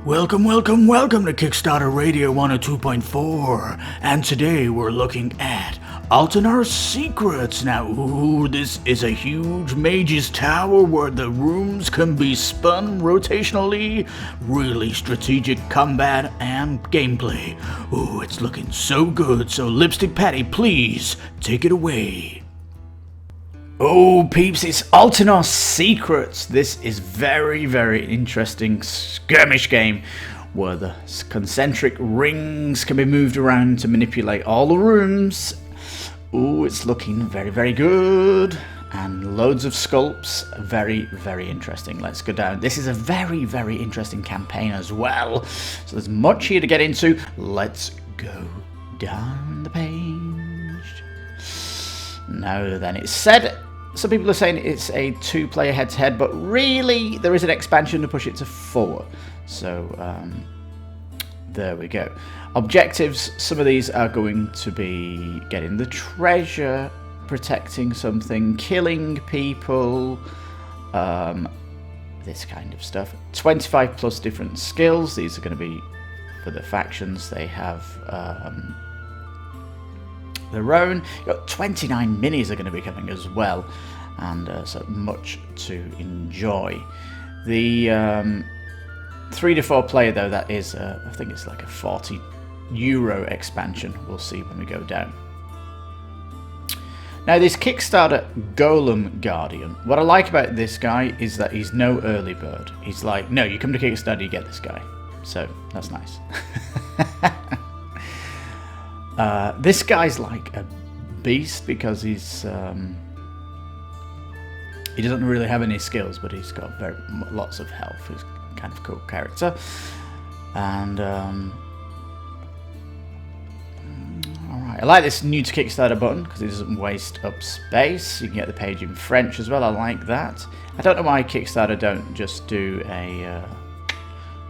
Welcome to Kickstarter Radio 102.4, and today we're looking at Altenor's Secrets. Now, this is a huge mage's tower where the rooms can be spun rotationally, really strategic combat and gameplay. It's looking so good, so Lipstickpaddy, please take it away. Oh, peeps, it's Altenor's Secrets. This is very, very interesting skirmish game where the concentric rings can be moved around to manipulate all the rooms. Oh, it's looking very, very good. And loads of sculpts. Very, very interesting. Let's go down. This is a very, very interesting campaign as well. So there's much here to get into. Let's go down the page. Now then, it's said... Some people are saying it's a 2-player head-to-head, but really there is an expansion to push it to 4. So there we go. Objectives, some of these are going to be getting the treasure, protecting something, killing people, this kind of stuff. 25 plus different skills. These are going to be for the factions. They have... their own. You've got 29 minis are going to be coming as well, and so much to enjoy. The 3 to 4 player though, that is I think it's like a €40 expansion. We'll see when we go down. Now this Kickstarter Golem Guardian, what I like about this guy is that he's no early bird. He's like, no, you come to Kickstarter, you get this guy. So that's nice. This guy's like a beast because he's he doesn't really have any skills, but he's got lots of health. He's kind of cool character, and all right. I like this new to Kickstarter button because it doesn't waste up space. You can get the page in French as well. I like that. I don't know why Kickstarter don't just do a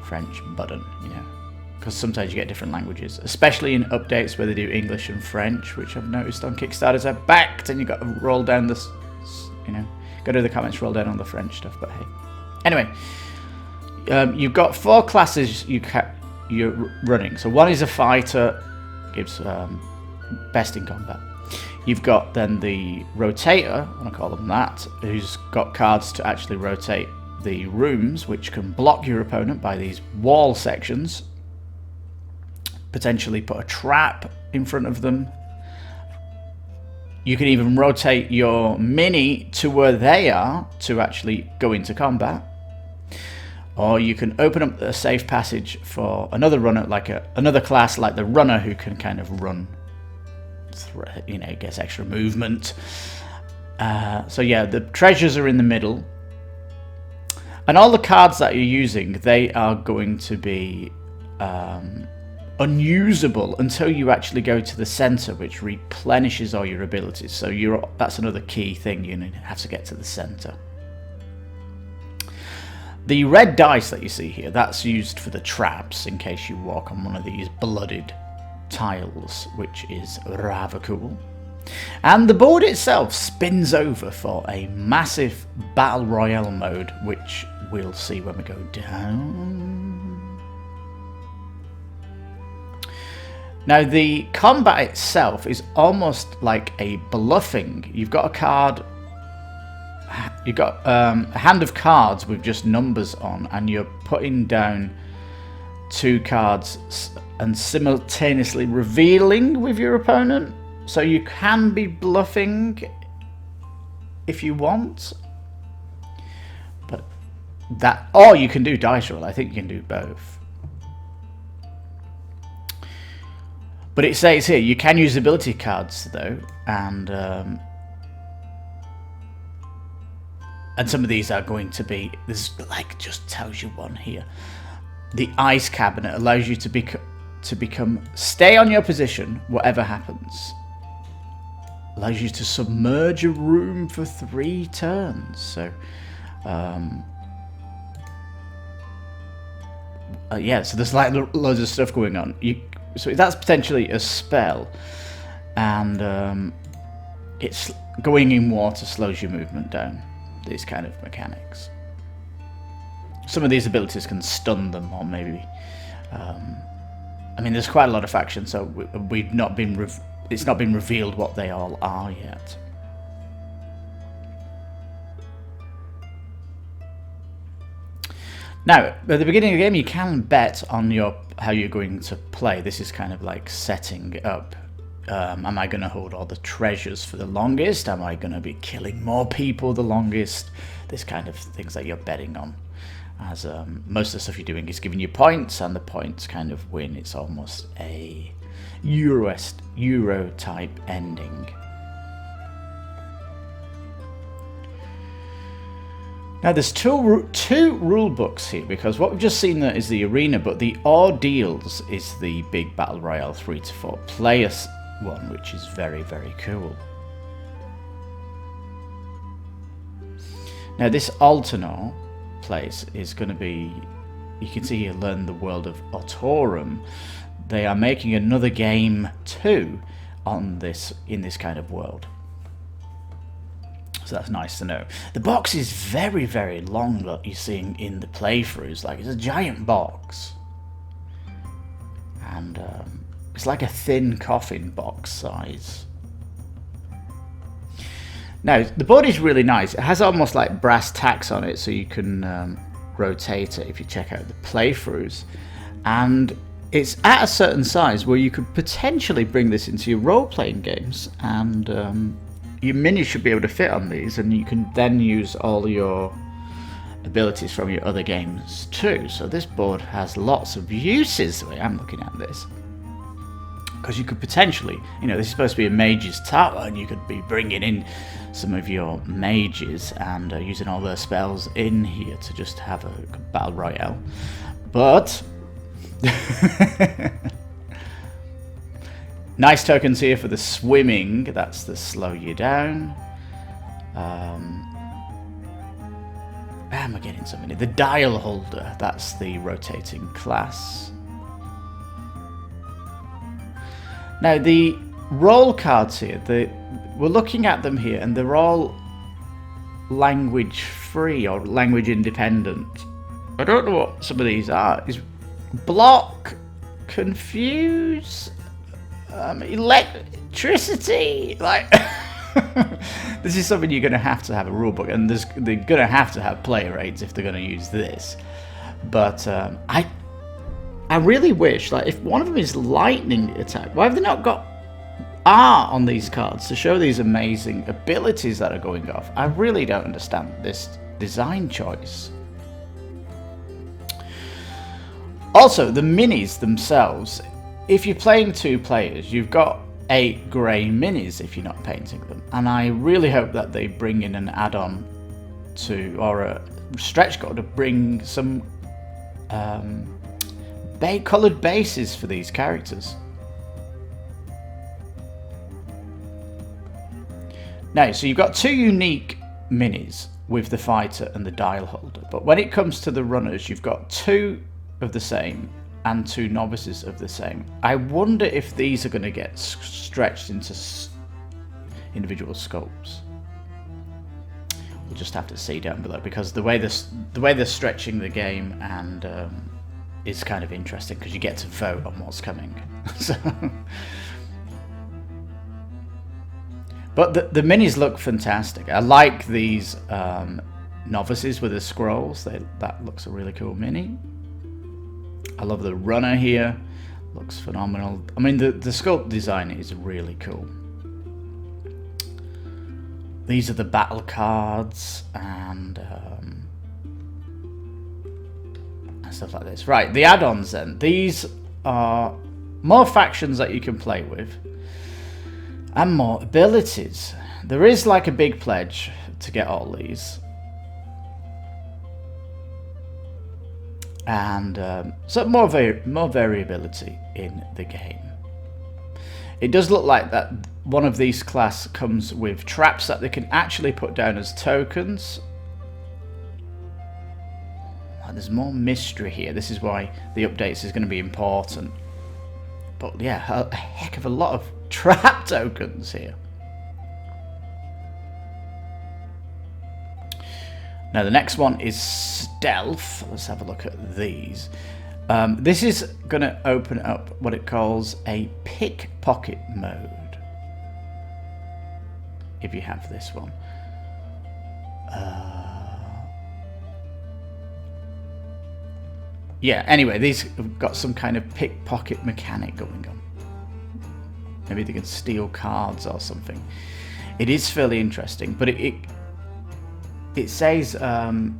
French button, you know. Because sometimes you get different languages, especially in updates where they do English and French, which I've noticed on Kickstarters are backed, and you've got to roll down this, you know, go to the comments, roll down all the French stuff. But hey, anyway, you've got 4 classes you're running. So one is a fighter, gives best in combat. You've got then the rotator, I want to call them that, who's got cards to actually rotate the rooms, which can block your opponent by these wall sections. Potentially put a trap in front of them. You can even rotate your mini to where they are to actually go into combat. Or you can open up a safe passage for another runner, like another class like the runner, who can kind of run, you know, gets extra movement. So yeah, the treasures are in the middle. And all the cards that you're using, they are going to be... unusable until you actually go to the center, which replenishes all your abilities. So that's another key thing. You have to get to the center. The red dice that you see here, that's used for the traps in case you walk on one of these blooded tiles, which is rather cool. And the board itself spins over for a massive battle royale mode, which we'll see when we go down. Now the combat itself is almost like a bluffing. You've got a card, you've got a hand of cards with just numbers on, and you're putting down 2 cards and simultaneously revealing with your opponent. So you can be bluffing if you want, but that, or you can do dice roll. I think you can do both. But it says here, you can use ability cards though, and some of these are going to be, this like just tells you one here. The ice cabinet allows you to become, stay on your position, whatever happens. Allows you to submerge a room for 3 turns. So, yeah, so there's like loads of stuff going on. So that's potentially a spell, and it's going in water slows your movement down. These kind of mechanics. some of these abilities can stun them, or maybe. I mean, there's quite a lot of factions, so we've not been. It's not been revealed what they all are yet. Now, at the beginning of the game, you can bet on how you're going to play. This is kind of like setting up. Am I going to hold all the treasures for the longest? Am I going to be killing more people the longest? This kind of things that you're betting on. As most of the stuff you're doing is giving you points, and the points kind of win. It's almost a Euro type ending. Now there's two rule books here, because what we've just seen there is the arena, but the Ordeals is the big battle royale 3 to 4 players one, which is very, very cool. Now this Altenor place is going to be, you can see here, learn the world of Autorum. They are making another game too in this kind of world. So that's nice to know. The box is very, very long, that you're seeing in the playthroughs. Like, it's a giant box. And it's like a thin coffin box size. Now, the board is really nice. It has almost like brass tacks on it, so you can rotate it if you check out the playthroughs. And it's at a certain size where you could potentially bring this into your role-playing games, and your minis should be able to fit on these, and you can then use all your abilities from your other games too. So this board has lots of uses the way I'm looking at this. Because you could potentially, this is supposed to be a mage's tower, and you could be bringing in some of your mages and using all their spells in here to just have a battle royale. But nice tokens here for the swimming. That's to slow you down. Am I getting something? The dial holder. That's the rotating class. Now the roll cards here, we're looking at them here, and they're all language free or language independent. I don't know what some of these are. Is block, confuse, electricity, like this is something you're going to have a rule book, and they're going to have player aids if they're going to use this. But I really wish, like, if one of them is lightning attack, why have they not got R on these cards to show these amazing abilities that are going off? I really don't understand this design choice. Also, the minis themselves, if you're playing 2 players, you've got 8 grey minis if you're not painting them. And I really hope that they bring in an add-on or a stretch goal to bring some coloured bases for these characters. Now, so you've got 2 unique minis with the fighter and the dial holder, but when it comes to the runners, you've got 2 of the same and 2 novices of the same. I wonder if these are going to get stretched into individual scopes. We'll just have to see down below, because the way they're stretching the game and is kind of interesting, because you get to vote on what's coming. So, but the minis look fantastic. I like these novices with the scrolls. That looks a really cool mini. I love the runner here. Looks phenomenal. I mean, the sculpt design is really cool. These are the battle cards and stuff like this. Right, the add-ons then. These are more factions that you can play with and more abilities. There is like a big pledge to get all these. And so more variability in the game. It does look like that one of these class comes with traps that they can actually put down as tokens. There's more mystery here. This is why the updates is going to be important. But yeah, a heck of a lot of trap tokens here. Now the next one is stealth. Let's have a look at these. This is going to open up what it calls a pickpocket mode. If you have this one. Yeah, anyway, these have got some kind of pickpocket mechanic going on. Maybe they can steal cards or something. It is fairly interesting, but it says the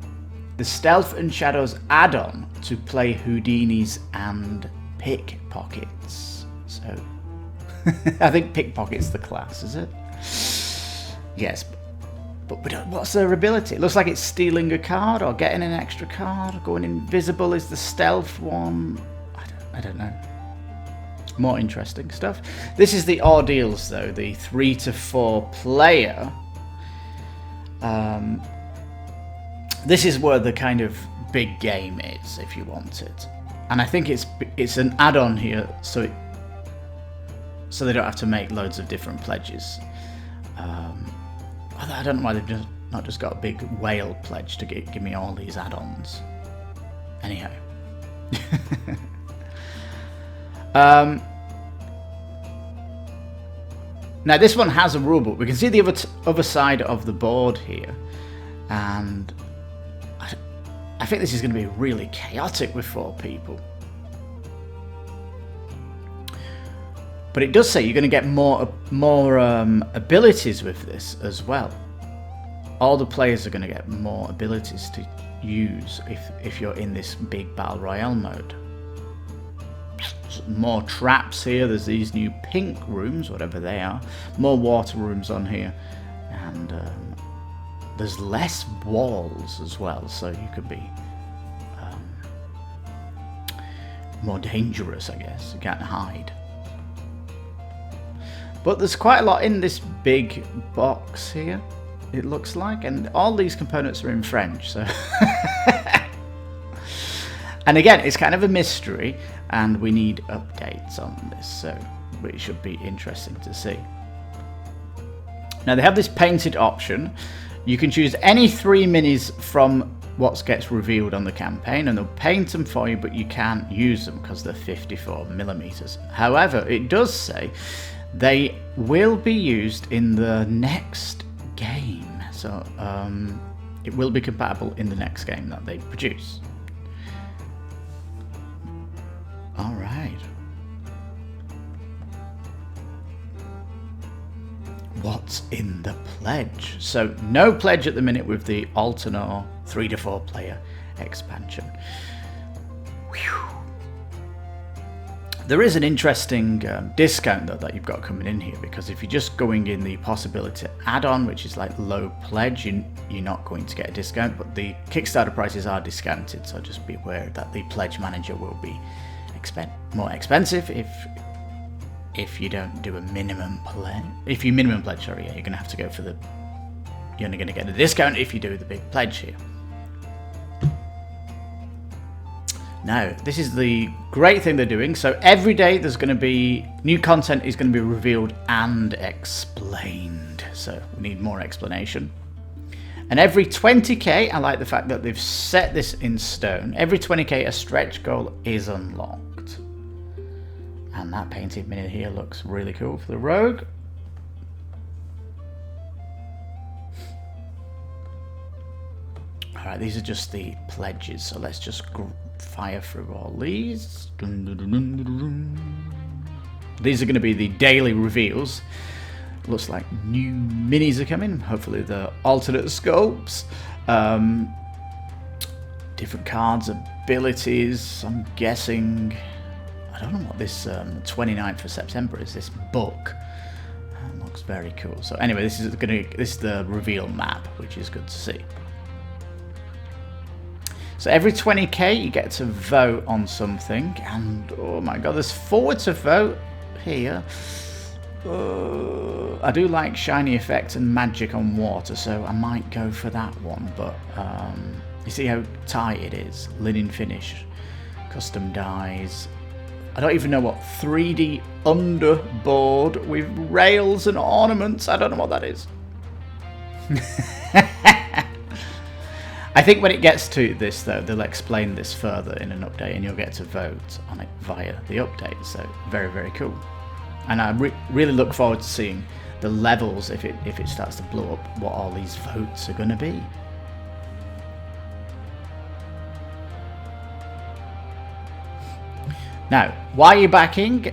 Stealth and Shadows add-on to play Houdinis and pickpockets. So, I think pickpocket's the class, is it? Yes, but what's their ability? It looks like it's stealing a card or getting an extra card. Going invisible is the stealth one. I don't know. More interesting stuff. This is the Ordeals, though, the 3 to 4 player. This is where the kind of big game is, if you want it. And I think it's an add-on here, so they don't have to make loads of different pledges. I don't know why they've not just got a big whale pledge to give me all these add-ons. Anyhow. Now this one has a rulebook. We can see the other side of the board here, and I think this is going to be really chaotic with 4 people. But it does say you're going to get more abilities with this as well. All the players are going to get more abilities to use if you're in this big Battle Royale mode. More traps here. There's these new pink rooms, whatever they are. More water rooms on here. And there's less walls as well, so you could be more dangerous, I guess. You can't hide. But there's quite a lot in this big box here, it looks like, and all these components are in French, so... And again, it's kind of a mystery, and we need updates on this, so it should be interesting to see. Now they have this painted option. You can choose any 3 minis from what gets revealed on the campaign, and they'll paint them for you, but you can't use them because they're 54mm. However, it does say they will be used in the next game, so it will be compatible in the next game that they produce. Alright. What's in the pledge? So no pledge at the minute with the Altenor 3 to 4 player expansion. Whew. There is an interesting discount though that you've got coming in here, because if you're just going in the possibility add-on, which is like low pledge, you're not going to get a discount, but the Kickstarter prices are discounted, so just be aware that the pledge manager will be more expensive if you don't do a minimum pledge. If you minimum pledge, sorry, yeah, you're going to have to go for the... You're only going to get a discount if you do the big pledge here. Now, this is the great thing they're doing. So every day there's going to be... New content is going to be revealed and explained. So we need more explanation. And every 20k, I like the fact that they've set this in stone. Every 20k, a stretch goal is unlocked. And that painted mini here looks really cool for the rogue. Alright, these are just the pledges, so let's just fire through all these. These are going to be the daily reveals. Looks like new minis are coming. Hopefully the alternate scopes. Different cards, abilities. I'm guessing... I don't know what this 29th of September is. This book looks very cool. So anyway, this is the reveal map, which is good to see. So every 20k you get to vote on something, and oh my god, there's 4 to vote here. I do like shiny effect and magic on water, so I might go for that one. But you see how tight it is. Linen finish, custom dyes. I don't even know what 3D underboard with rails and ornaments. I don't know what that is. I think when it gets to this, though, they'll explain this further in an update, and you'll get to vote on it via the update. So very, very cool. And I really look forward to seeing the levels if it starts to blow up, what all these votes are going to be. Now, why are you backing?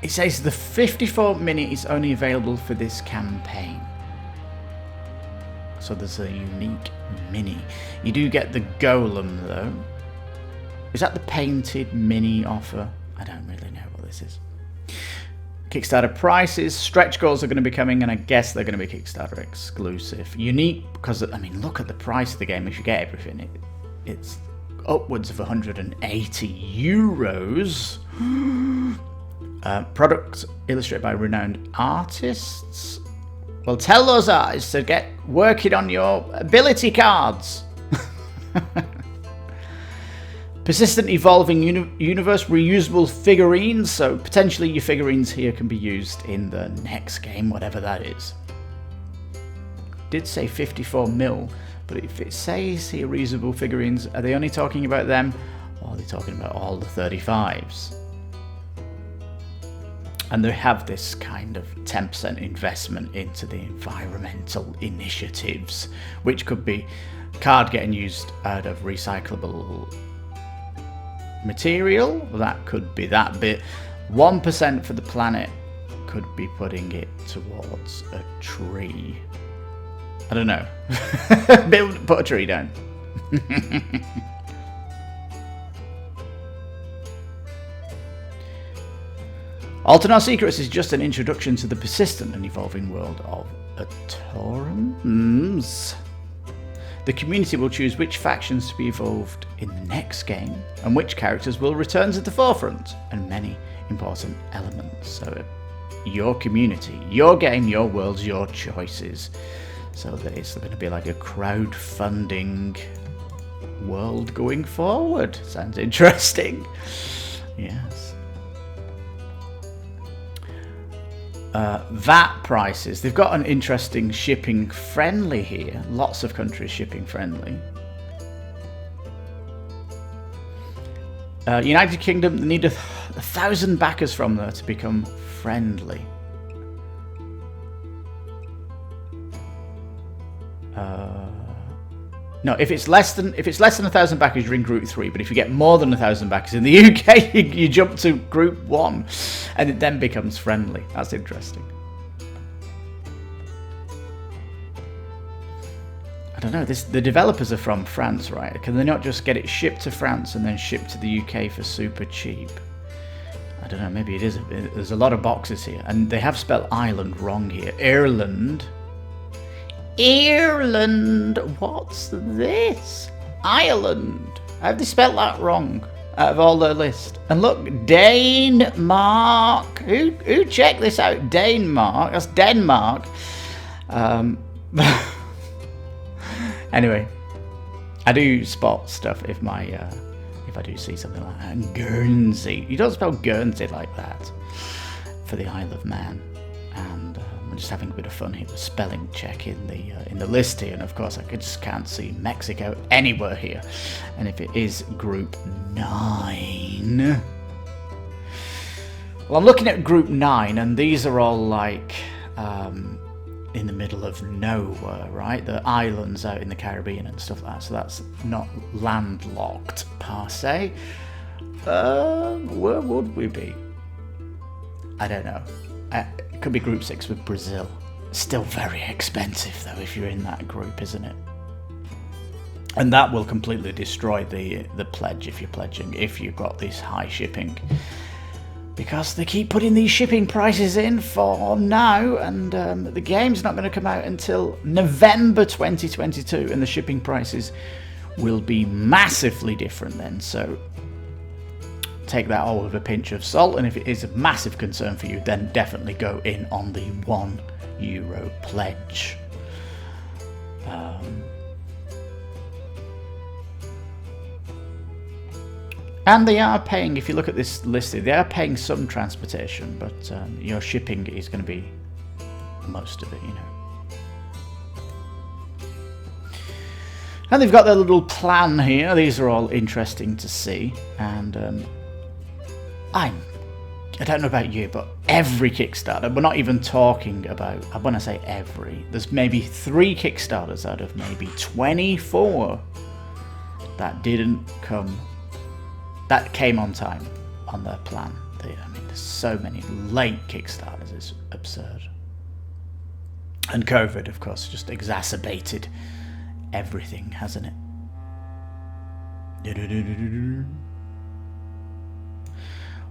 It says the 54 mini is only available for this campaign. So there's a unique mini. You do get the golem though. Is that the painted mini offer? I don't really know what this is. Kickstarter prices, stretch goals are going to be coming, and I guess they're going to be Kickstarter exclusive. Unique because, I mean, look at the price of the game if you get everything. It's upwards of 180 euros. Product illustrated by renowned artists. Well, tell those artists to get working on your ability cards. Persistent evolving universe, reusable figurines, so potentially your figurines here can be used in the next game, whatever that is. Did say 54 mil, but if it says here reusable figurines, are they only talking about them, or are they talking about all the 35s? And they have this kind of 10% investment into the environmental initiatives, which could be card getting used out of recyclable material. That could be that bit. 1% for the planet could be putting it towards a tree. I don't know. Put a tree down. Altenor Secrets is just an introduction to the persistent and evolving world of Addons. The community will choose which factions to be evolved in the next game, and which characters will return to the forefront, and many important elements. So your community, your game, your worlds, your choices. So it's going to be like a crowdfunding world going forward. Sounds interesting. Yes. VAT prices. They've got an interesting shipping friendly here. Lots of countries shipping friendly. United Kingdom, they need 1,000 backers from there to become friendly. No, if it's less than 1,000 backers, you're in Group 3. But if you get more than 1,000 backers in the UK, you jump to Group 1, and it then becomes friendly. That's interesting. I don't know. The developers are from France, right? Can they not just get it shipped to France and then shipped to the UK for super cheap? I don't know. Maybe it is. There's a lot of boxes here, and they have spelled Ireland wrong here. Ireland. What's this? Ireland. How have they spelled that wrong out of all their list? And look, Denmark. Who checked this out? Denmark. That's Denmark. Anyway, I do spot stuff if I do see something like that. And Guernsey. You don't spell Guernsey like that for the Isle of Man. And I'm just having a bit of fun here with spelling check in the list here, and of course I just can't see Mexico anywhere here. And if it is Group 9, well, I'm looking at Group 9, and these are all like in the middle of nowhere, right? The islands out in the Caribbean and stuff like that. So that's not landlocked per se. Where would we be? I don't know. It could be Group 6 with Brazil. Still very expensive though if you're in that group, isn't it? And that will completely destroy the pledge if you're pledging, if you've got this high shipping. Because they keep putting these shipping prices in for now, and the game's not going to come out until November 2022, and the shipping prices will be massively different then. So take that all with a pinch of salt, and if it is a massive concern for you, then definitely go in on the €1 pledge. And they are paying, if you look at this listed, they are paying some transportation, but your shipping is going to be most of it, you know. And they've got their little plan here. These are all interesting to see. And I don't know about you, but every Kickstarter, we're not even talking about, when I say every, there's maybe 3 Kickstarters out of maybe 24 that came on time on their plan. I mean, there's so many late Kickstarters, it's absurd. And COVID, of course, just exacerbated everything, hasn't it?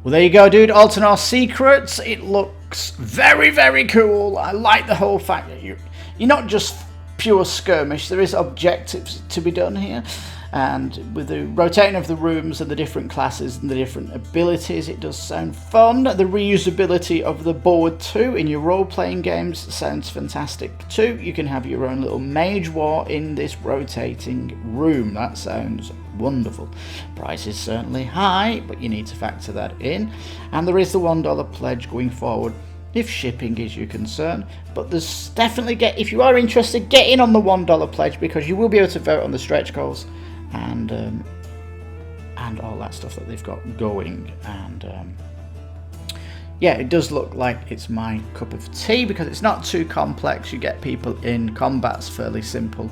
Well, there you go, dude. Altenor Secrets. It looks very, very cool. I like the whole fact that you're not just pure skirmish. There is objectives to be done here. And with the rotating of the rooms and the different classes and the different abilities, it does sound fun. The reusability of the board too in your role-playing games sounds fantastic too. You can have your own little mage war in this rotating room. That sounds wonderful. Price is certainly high, but you need to factor that in. And there is the $1 pledge going forward if shipping is your concern. But there's definitely, if you are interested, get in on the $1 pledge, because you will be able to vote on the stretch goals and all that stuff that they've got going. And yeah, it does look like it's my cup of tea, because it's not too complex. You get people in, combat's fairly simple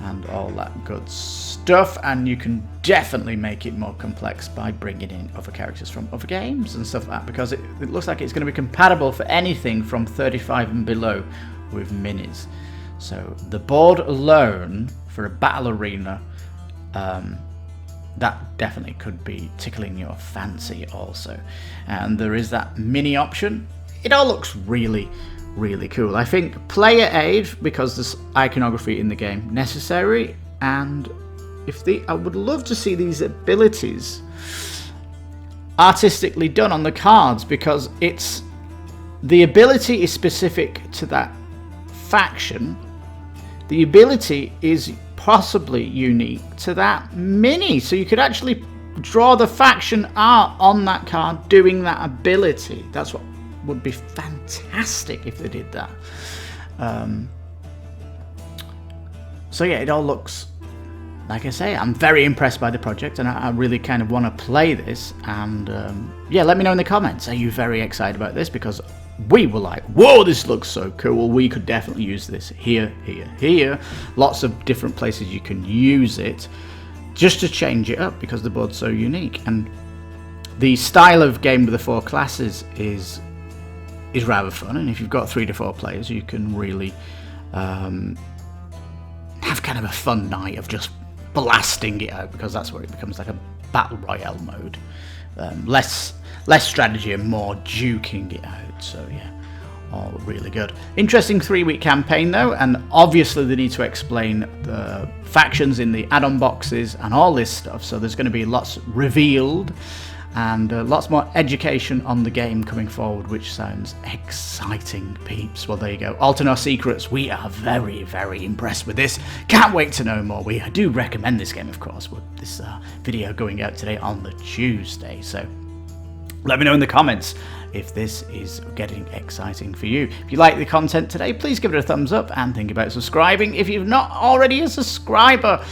and all that good stuff, and you can definitely make it more complex by bringing in other characters from other games and stuff like that, because it looks like it's going to be compatible for anything from 35 and below with minis. So the board alone for a battle arena, that definitely could be tickling your fancy also. And there is that mini option. It all looks really, really cool. I think player aid, because there's iconography in the game, necessary. And I would love to see these abilities artistically done on the cards, because the ability is specific to that faction. The ability is possibly unique to that mini, so you could actually draw the faction art on that card doing that ability. That's what would be fantastic if they did that. So yeah, it all looks, like I say, I'm very impressed by the project, and I really kind of want to play this. And yeah, let me know in the comments, are you very excited about this? Because we were like, whoa, this looks so cool. We could definitely use this here, here, here. Lots of different places you can use it, just to change it up, because the board's so unique. And the style of game with the 4 classes is rather fun. And if you've got 3 to 4 players, you can really have kind of a fun night of just blasting it out, because that's where it becomes like a battle royale mode. Less strategy and more duking it out. So yeah, all really good. Interesting 3-week campaign though, and obviously they need to explain the factions in the add-on boxes and all this stuff. So there's going to be lots revealed, and lots more education on the game coming forward, which sounds exciting, peeps. Well, there you go. Altenor Secrets, we are very, very impressed with this. Can't wait to know more. I do recommend this game, of course, with this video going out today on the Tuesday. So let me know in the comments if this is getting exciting for you. If you like the content today, please give it a thumbs up and think about subscribing if you're not already a subscriber,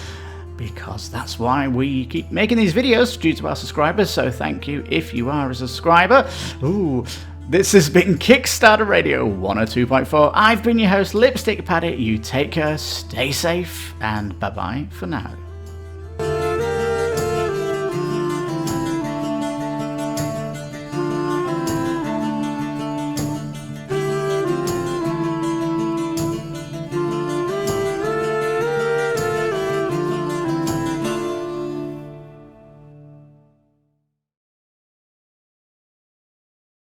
because that's why we keep making these videos, due to our subscribers. So thank you if you are a subscriber. Ooh, this has been Kickstarter Radio 102.4. I've been your host, Lipstickpaddy. You take care, stay safe, and bye-bye for now.